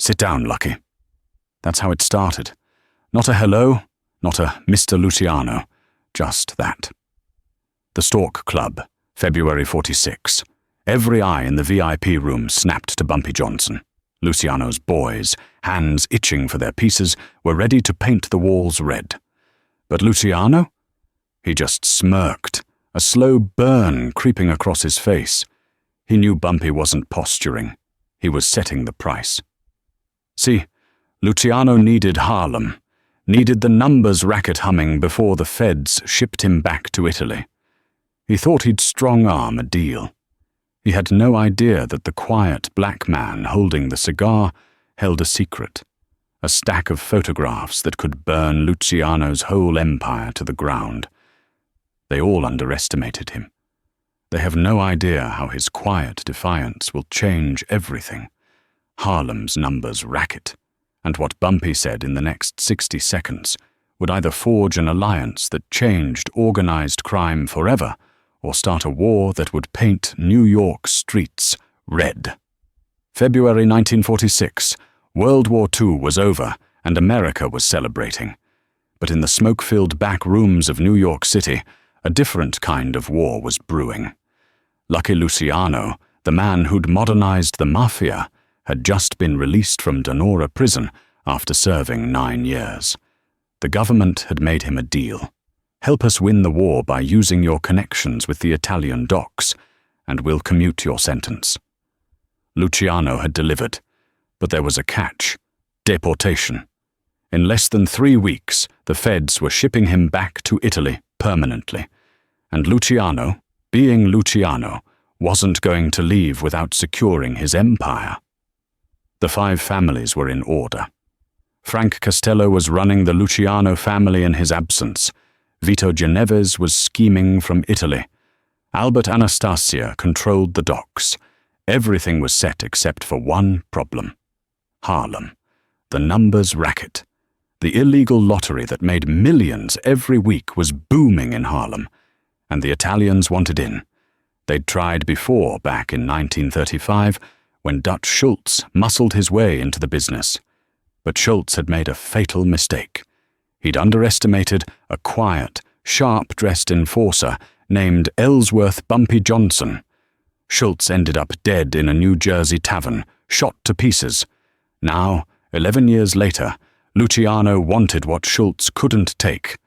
"Sit down, Lucky." That's how it started. Not a hello, not a Mr. Luciano, just that. The Stork Club, February 46. Every eye in the VIP room snapped to Bumpy Johnson. Luciano's boys, hands itching for their pieces, were ready to paint the walls red. But Luciano? He just smirked, a slow burn creeping across his face. He knew Bumpy wasn't posturing. He was setting the price. See, Luciano needed Harlem, needed the numbers racket humming before the feds shipped him back to Italy. He thought he'd strong-arm a deal. He had no idea that the quiet black man holding the cigar held a secret, a stack of photographs that could burn Luciano's whole empire to the ground. They all underestimated him. They have no idea how his quiet defiance will change everything. Harlem's numbers racket, and what Bumpy said in the next 60 seconds would either forge an alliance that changed organized crime forever or start a war that would paint New York streets red. February 1946, World War II was over and America was celebrating. But in the smoke-filled back rooms of New York City, a different kind of war was brewing. Lucky Luciano, the man who'd modernized the Mafia, had just been released from Donora prison after serving 9 years. The government had made him a deal. Help us win the war by using your connections with the Italian docks, and we'll commute your sentence. Luciano had delivered, but there was a catch: deportation. In less than 3 weeks, the feds were shipping him back to Italy permanently, and Luciano, being Luciano, wasn't going to leave without securing his empire. The 5 families were in order. Frank Costello was running the Luciano family in his absence. Vito Geneves was scheming from Italy. Albert Anastasia controlled the docks. Everything was set except for one problem: Harlem, the numbers racket. The illegal lottery that made millions every week was booming in Harlem, and the Italians wanted in. They'd tried before, back in 1935, when Dutch Schultz muscled his way into the business. But Schultz had made a fatal mistake. He'd underestimated a quiet, sharp-dressed enforcer named Ellsworth Bumpy Johnson. Schultz ended up dead in a New Jersey tavern, shot to pieces. Now, 11 years later, Luciano wanted what Schultz couldn't take.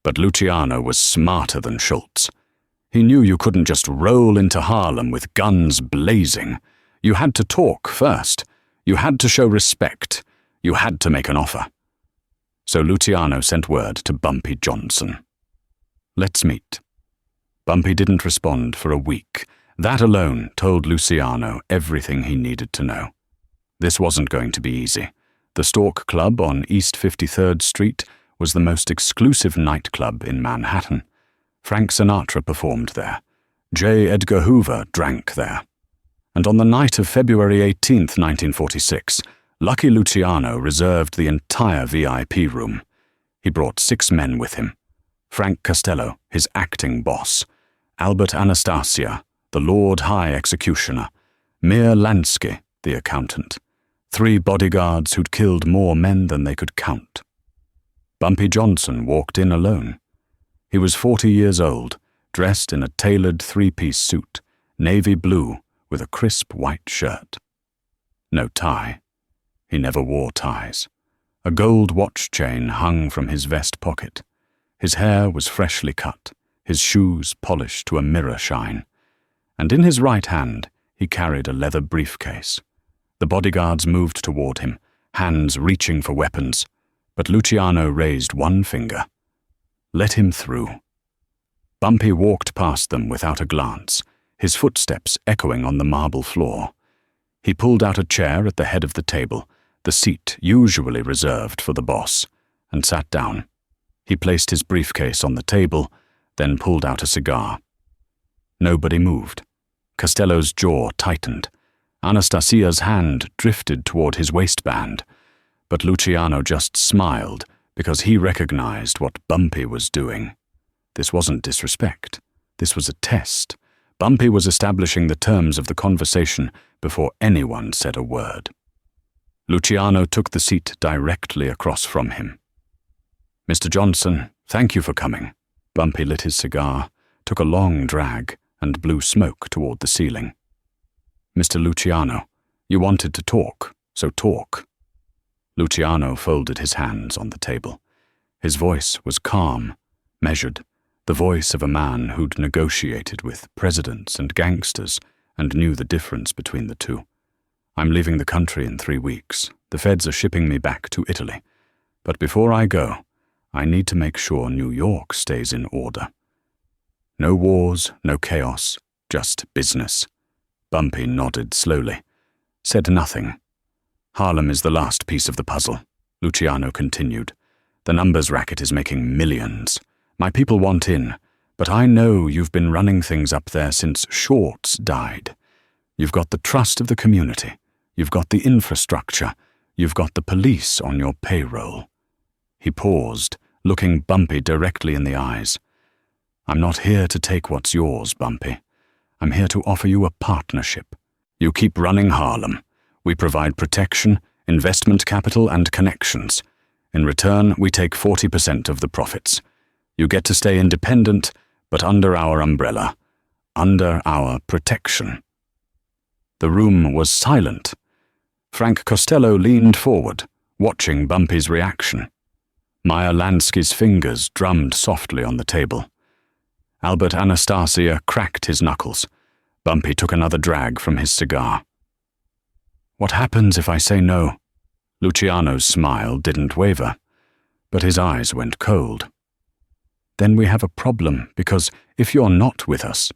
But Luciano was smarter than Schultz. He knew you couldn't just roll into Harlem with guns blazing. You had to talk first. You had to show respect. You had to make an offer. So Luciano sent word to Bumpy Johnson. "Let's meet." Bumpy didn't respond for a week. That alone told Luciano everything he needed to know. This wasn't going to be easy. The Stork Club on East 53rd Street was the most exclusive nightclub in Manhattan. Frank Sinatra performed there. J. Edgar Hoover drank there. And on the night of February 18, 1946, Lucky Luciano reserved the entire VIP room. He brought 6 men with him: Frank Costello, his acting boss; Albert Anastasia, the Lord High Executioner; Mir Lansky, the accountant; 3 bodyguards who'd killed more men than they could count. Bumpy Johnson walked in alone. He was 40 years old, dressed in a tailored 3-piece suit, navy blue, with a crisp white shirt. No tie. He never wore ties. A gold watch chain hung from his vest pocket. His hair was freshly cut, his shoes polished to a mirror shine. And in his right hand, he carried a leather briefcase. The bodyguards moved toward him, hands reaching for weapons, but Luciano raised one finger. Let him through. Bumpy walked past them without a glance, his footsteps echoing on the marble floor. He pulled out a chair at the head of the table, the seat usually reserved for the boss, and sat down. He placed his briefcase on the table, then pulled out a cigar. Nobody moved. Costello's jaw tightened. Anastasia's hand drifted toward his waistband, but Luciano just smiled because he recognized what Bumpy was doing. This wasn't disrespect. This was a test. Bumpy was establishing the terms of the conversation before anyone said a word. Luciano took the seat directly across from him. "Mr. Johnson, thank you for coming." Bumpy lit his cigar, took a long drag, and blew smoke toward the ceiling. "Mr. Luciano, you wanted to talk, so talk." Luciano folded his hands on the table. His voice was calm, measured, the voice of a man who'd negotiated with presidents and gangsters and knew the difference between the two. "I'm leaving the country in 3 weeks. The feds are shipping me back to Italy. But before I go, I need to make sure New York stays in order. No wars, no chaos, just business." Bumpy nodded slowly, said nothing. "Harlem is the last piece of the puzzle," Luciano continued. "The numbers racket is making millions. My people want in, but I know you've been running things up there since Shorts died. You've got the trust of the community. You've got the infrastructure. You've got the police on your payroll." He paused, looking Bumpy directly in the eyes. "I'm not here to take what's yours, Bumpy. I'm here to offer you a partnership. You keep running Harlem. We provide protection, investment capital, and connections. In return, we take 40% of the profits. You get to stay independent, but under our umbrella, under our protection." The room was silent. Frank Costello leaned forward, watching Bumpy's reaction. Meyer Lansky's fingers drummed softly on the table. Albert Anastasia cracked his knuckles. Bumpy took another drag from his cigar. "What happens if I say no?" Luciano's smile didn't waver, but his eyes went cold. "Then we have a problem, because if you're not with us,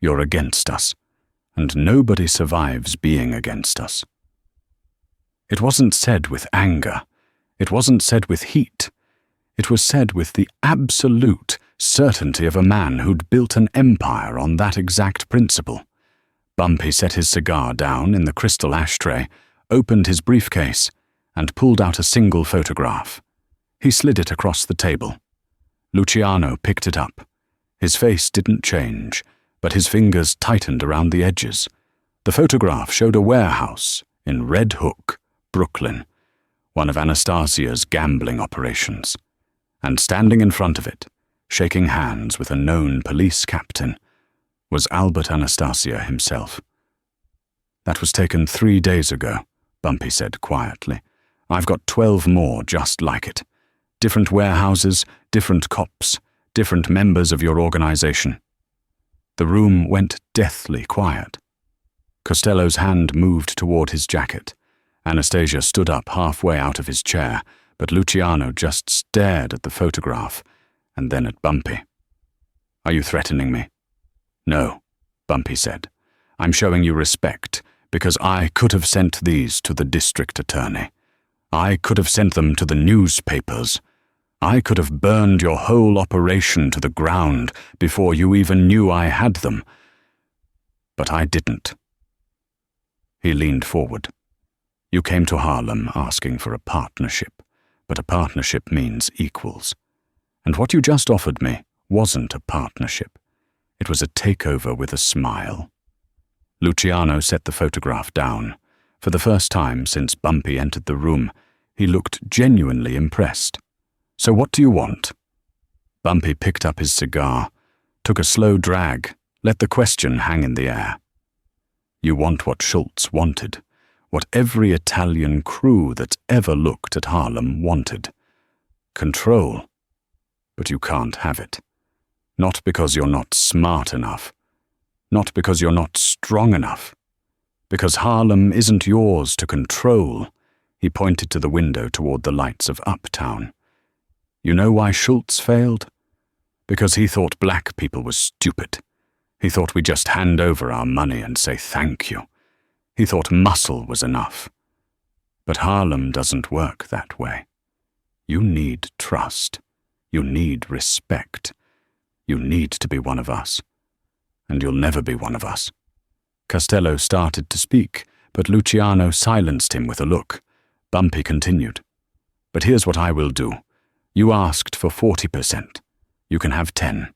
you're against us, and nobody survives being against us." It wasn't said with anger. It wasn't said with heat. It was said with the absolute certainty of a man who'd built an empire on that exact principle. Bumpy set his cigar down in the crystal ashtray, opened his briefcase, and pulled out a single photograph. He slid it across the table. Luciano picked it up. His face didn't change, but his fingers tightened around the edges. The photograph showed a warehouse in Red Hook, Brooklyn, one of Anastasia's gambling operations. And standing in front of it, shaking hands with a known police captain, was Albert Anastasia himself. "That was taken 3 days ago," Bumpy said quietly. "I've got 12 more just like it. Different warehouses, different cops, different members of your organization." The room went deathly quiet. Costello's hand moved toward his jacket. Anastasia stood up halfway out of his chair, but Luciano just stared at the photograph and then at Bumpy. "Are you threatening me?" "No," Bumpy said. "I'm showing you respect, because I could have sent these to the district attorney. I could have sent them to the newspapers. I could have burned your whole operation to the ground before you even knew I had them. But I didn't." He leaned forward. "You came to Harlem asking for a partnership, but a partnership means equals. And what you just offered me wasn't a partnership. It was a takeover with a smile." Luciano set the photograph down. For the first time since Bumpy entered the room, he looked genuinely impressed. "So what do you want?" Bumpy picked up his cigar, took a slow drag, let the question hang in the air. "You want what Schultz wanted, what every Italian crew that's ever looked at Harlem wanted. Control. But you can't have it. Not because you're not smart enough. Not because you're not strong enough. Because Harlem isn't yours to control." He pointed to the window toward the lights of Uptown. "You know why Schultz failed? Because he thought black people were stupid. He thought we'd just hand over our money and say thank you. He thought muscle was enough. But Harlem doesn't work that way. You need trust. You need respect. You need to be one of us. And you'll never be one of us." Costello started to speak, but Luciano silenced him with a look. Bumpy continued. "But here's what I will do. You asked for 40%. You can have 10.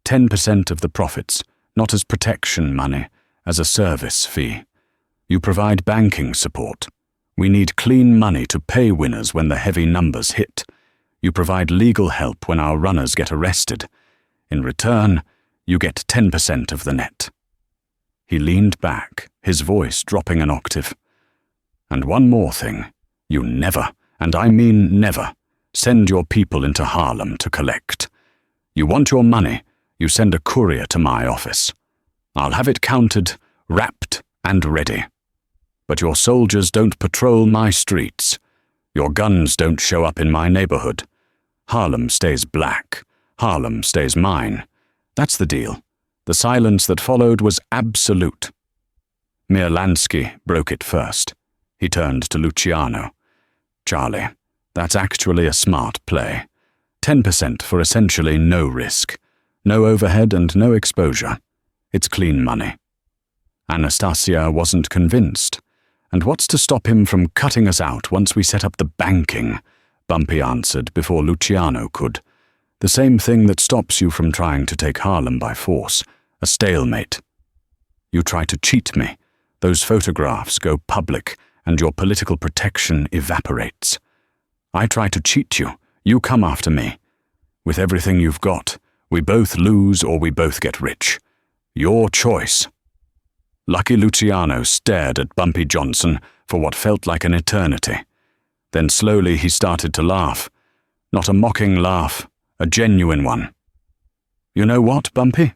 10% of the profits, not as protection money, as a service fee. You provide banking support. We need clean money to pay winners when the heavy numbers hit. You provide legal help when our runners get arrested. In return, you get 10% of the net." He leaned back, his voice dropping an octave. "And one more thing. You never, and I mean never, send your people into Harlem to collect. You want your money, you send a courier to my office. I'll have it counted, wrapped, and ready. But your soldiers don't patrol my streets. Your guns don't show up in my neighborhood. Harlem stays black. Harlem stays mine. That's the deal. The silence that followed was absolute." Lansky broke it first. He turned to Luciano. "Charlie, that's actually a smart play. 10% for essentially no risk. No overhead and no exposure. It's clean money." Anastasia wasn't convinced. "And what's to stop him from cutting us out once we set up the banking?" Bumpy answered before Luciano could. "The same thing that stops you from trying to take Harlem by force. A stalemate. You try to cheat me. Those photographs go public, and your political protection evaporates. I try to cheat you. You come after me. With everything you've got, we both lose or we both get rich. Your choice." Lucky Luciano stared at Bumpy Johnson for what felt like an eternity. Then slowly he started to laugh. Not a mocking laugh, a genuine one. "You know what, Bumpy?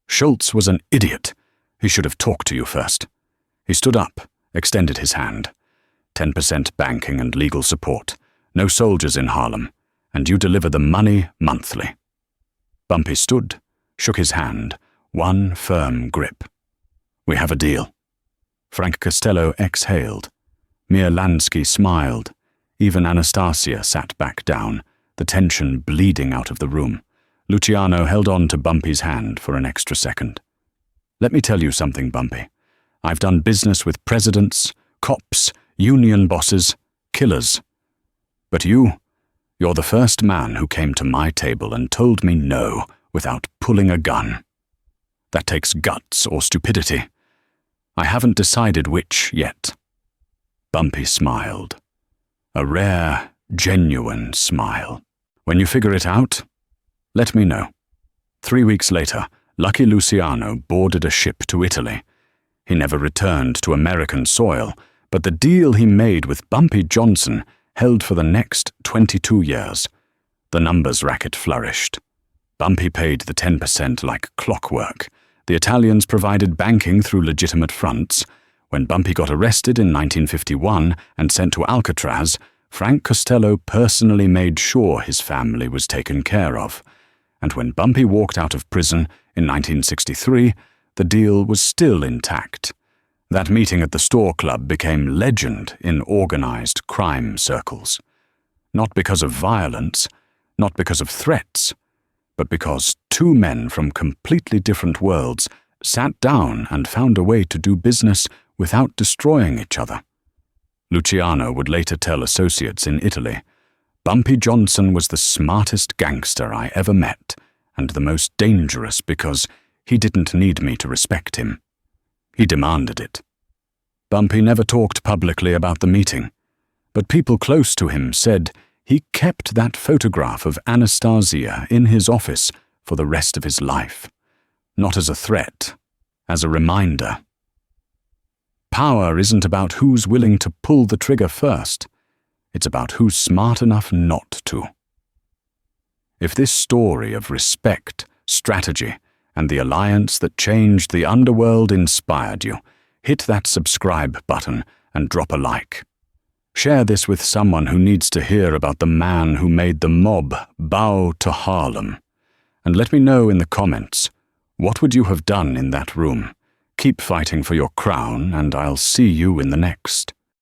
Schultz was an idiot. He should have talked to you first." He stood up, extended his hand. 10% banking and legal support. No soldiers in Harlem, and you deliver the money monthly. Bumpy stood, shook his hand, one firm grip. "We have a deal." Frank Costello exhaled. Lansky smiled. Even Anastasia sat back down, the tension bleeding out of the room. Luciano held on to Bumpy's hand for an extra second. "Let me tell you something, Bumpy. I've done business with presidents, cops, union bosses, killers. But you're the first man who came to my table and told me no without pulling a gun. That takes guts or stupidity. I haven't decided which yet." Bumpy smiled. A rare, genuine smile. "When you figure it out, let me know." 3 weeks later, Lucky Luciano boarded a ship to Italy. He never returned to American soil, but the deal he made with Bumpy Johnson held for the next 22 years. The numbers racket flourished. Bumpy paid the 10% like clockwork. The Italians provided banking through legitimate fronts. When Bumpy got arrested in 1951 and sent to Alcatraz, Frank Costello personally made sure his family was taken care of. And when Bumpy walked out of prison in 1963, the deal was still intact. That meeting at the Stork Club became legend in organized crime circles. Not because of violence, not because of threats, but because two men from completely different worlds sat down and found a way to do business without destroying each other. Luciano would later tell associates in Italy, "Bumpy Johnson was the smartest gangster I ever met, and the most dangerous because he didn't need me to respect him. He demanded it." Bumpy never talked publicly about the meeting, but people close to him said he kept that photograph of Anastasia in his office for the rest of his life. Not as a threat, as a reminder. Power isn't about who's willing to pull the trigger first. It's about who's smart enough not to. If this story of respect, strategy, and the alliance that changed the underworld inspired you, hit that subscribe button and drop a like. Share this with someone who needs to hear about the man who made the mob bow to Harlem. And let me know in the comments, what would you have done in that room? Keep fighting for your crown, and I'll see you in the next.